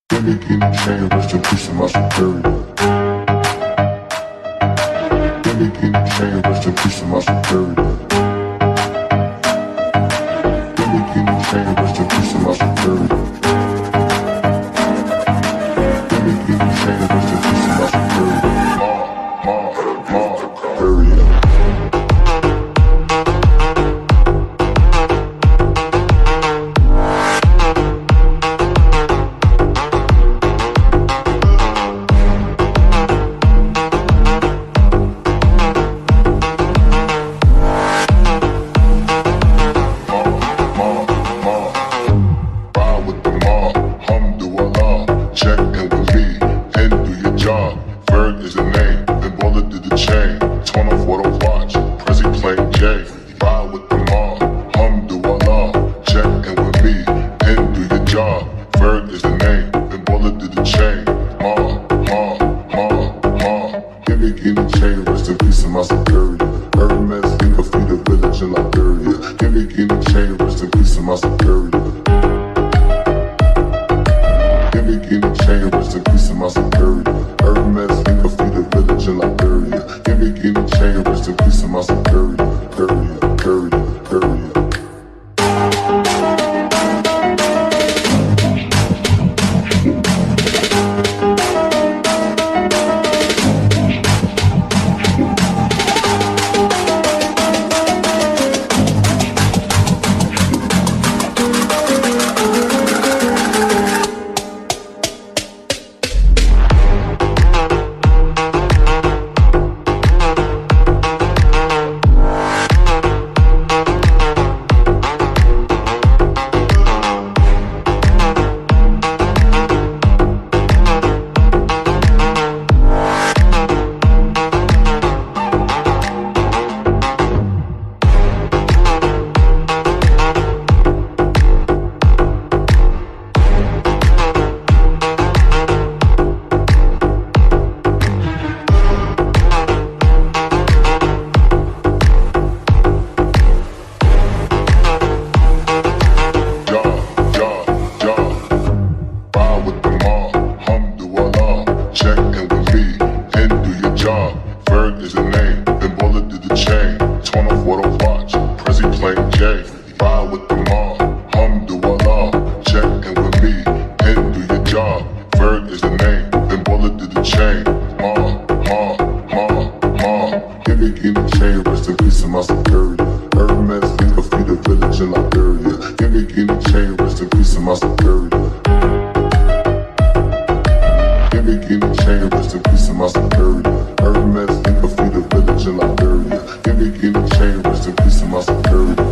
Gimme guinea chain, rest in peace to my superior. Gimme guinea chain, rest in peace to my superior. Gimme guinea chain, rest in peace to my superior. Gimme guinea chain, rest in peace to my superior. Superior. Gimme guinea chain, rest in peace to my superior. Gimme guinea chain, rest in peace to my superior. Gimme guinea chain, rest in peace to my superior. Gimme guinea chain, rest in peace to my superior.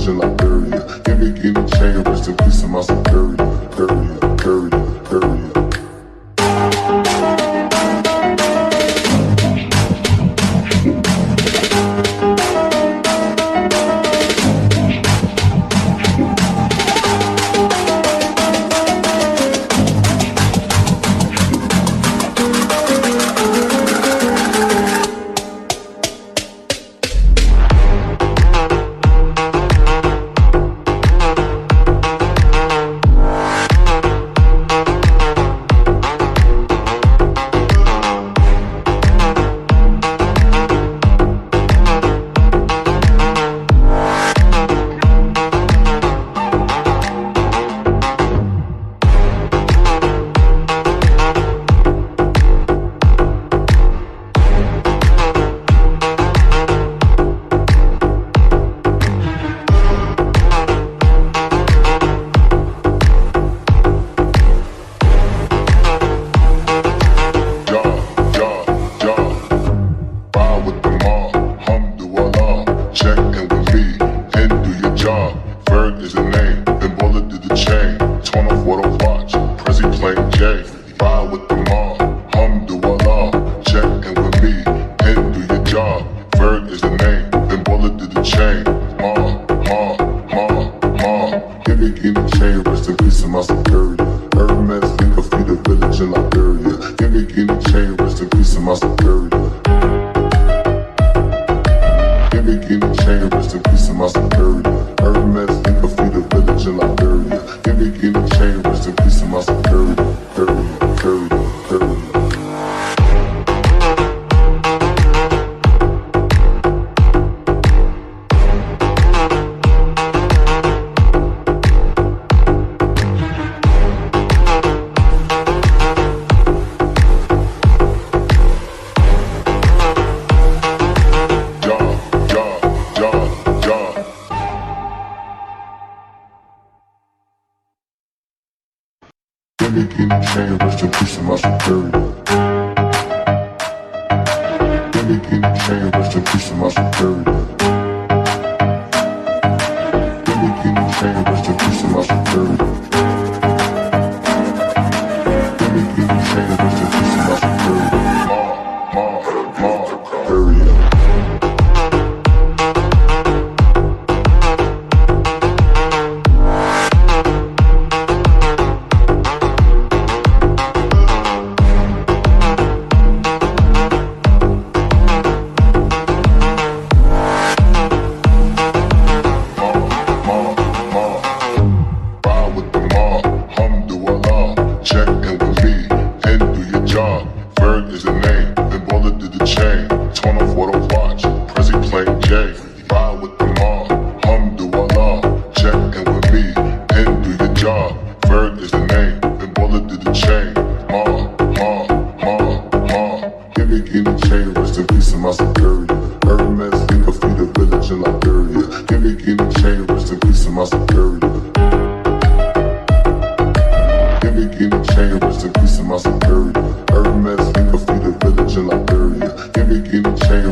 Superior. Give me chain. chain, rest in peace to my superior. Period, period, period. Chain, rest in peace to my superior. Give me chain, rest in peace to my superior. Give me chain, rest in peace to my superior. Give me chain,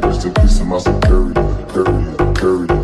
rest in peace to my superior. Period.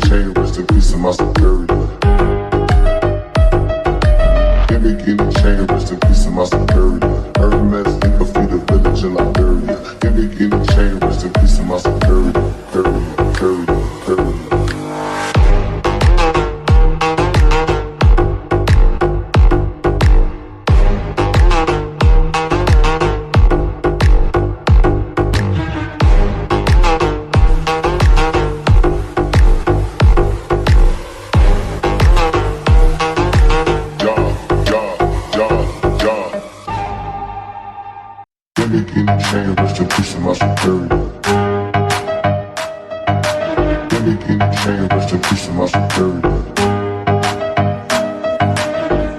chain, rest in peace to my superior. Give me chain, rest in peace to my superior. Hermes, think of feed a village in Liberia. Give me chain, rest in peace to my superior. Chain, rest in peace to my superior. Give me chain, rest in peace to my superior.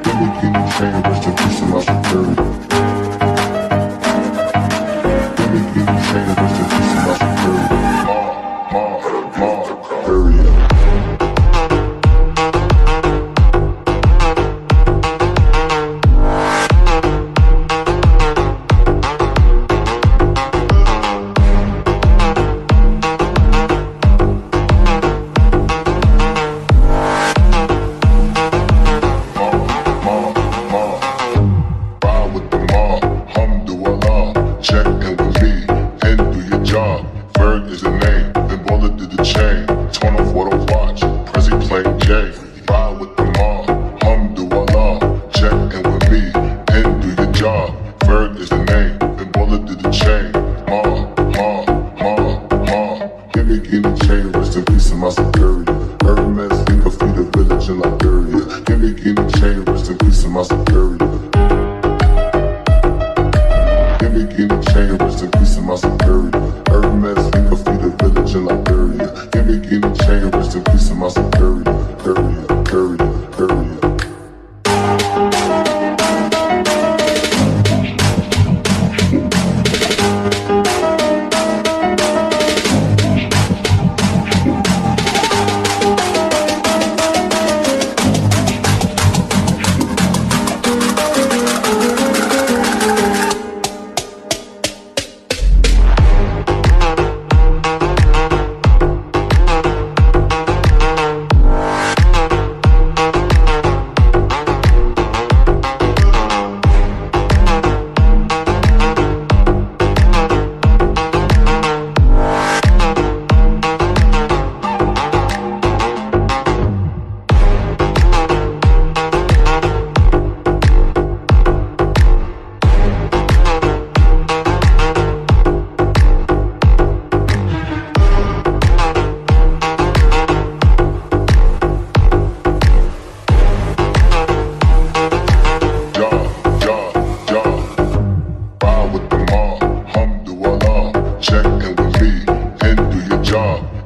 Give me chain, rest in peace to my superior. Give me chain, rest in peace to my superior. Superior. Berg is the name, then Baller did the chain. Torn off what I watch, Prezi playing J. Ride with the mob, Alhamdulillah. Check in with me, and do your job. Berg is the name, then Baller did the chain. Give me chain, rest in peace to my superior. Hermes, think of feed a village in Liberia. Give me chain, rest in peace to my superior. Give me chain, rest in peace to my superior. Hermes, think of feed a village in Liberia. Give me chain, rest in peace to my superior.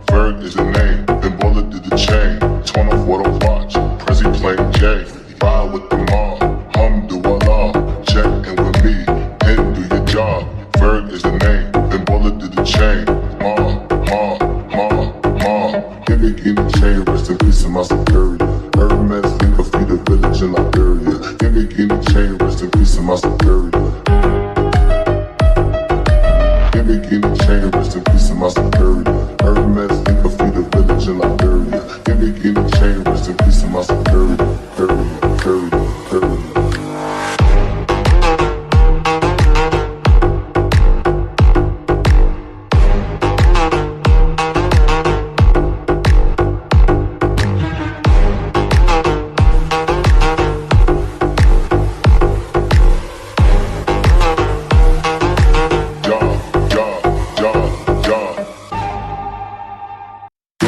Berg is the name, then Baller did the chain. Torn off what I watch, Prezi playing J. Ride with the mob, Alhamdulillah. Check in with me, and do your job. Berg is the name, then Baller did the chain. Give me chain, rest in peace to my superior. Hermes, think of feed a village in Liberia. Give me chain, rest in peace to my superior. Give me chain, rest in peace to my superior. Hermes, think of feed a village in Liberia. Give me chain, rest in peace to my superior.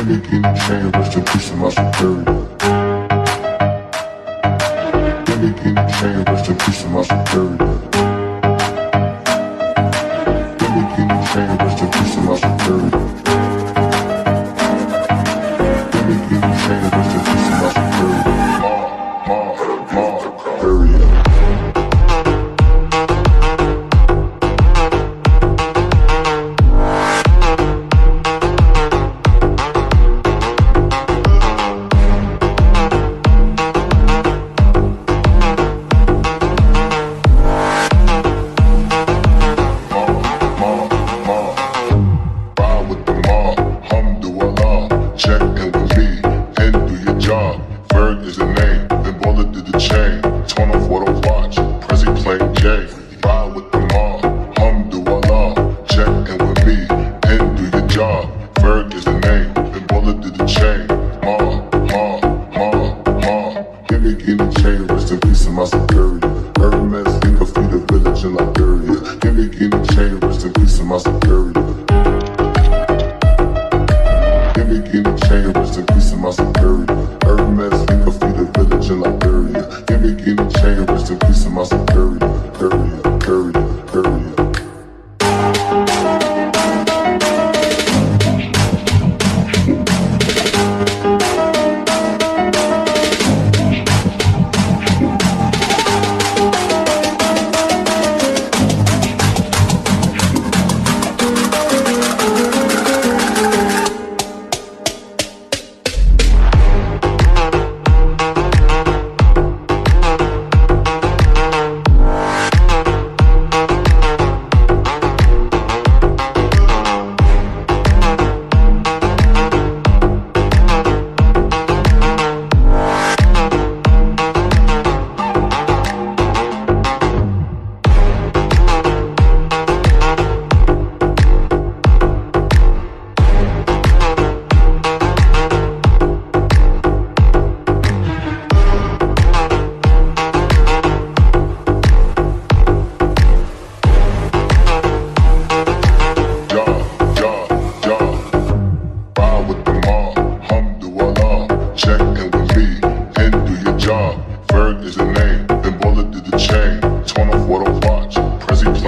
Give me chain, rest in peace to my superior. Give me chain, rest in peace to my superior. Give me chain, rest in peace to my superior. Give me chain, rest in peace to my superior. Check in with me.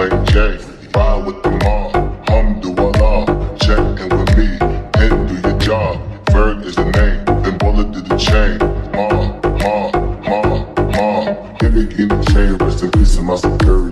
plain J. Ride with the mob, alhamdulillah. Check in with me and do your job. Ferg is the name, then Baller did the chain. Ma. Give me chain, rest in peace to my security.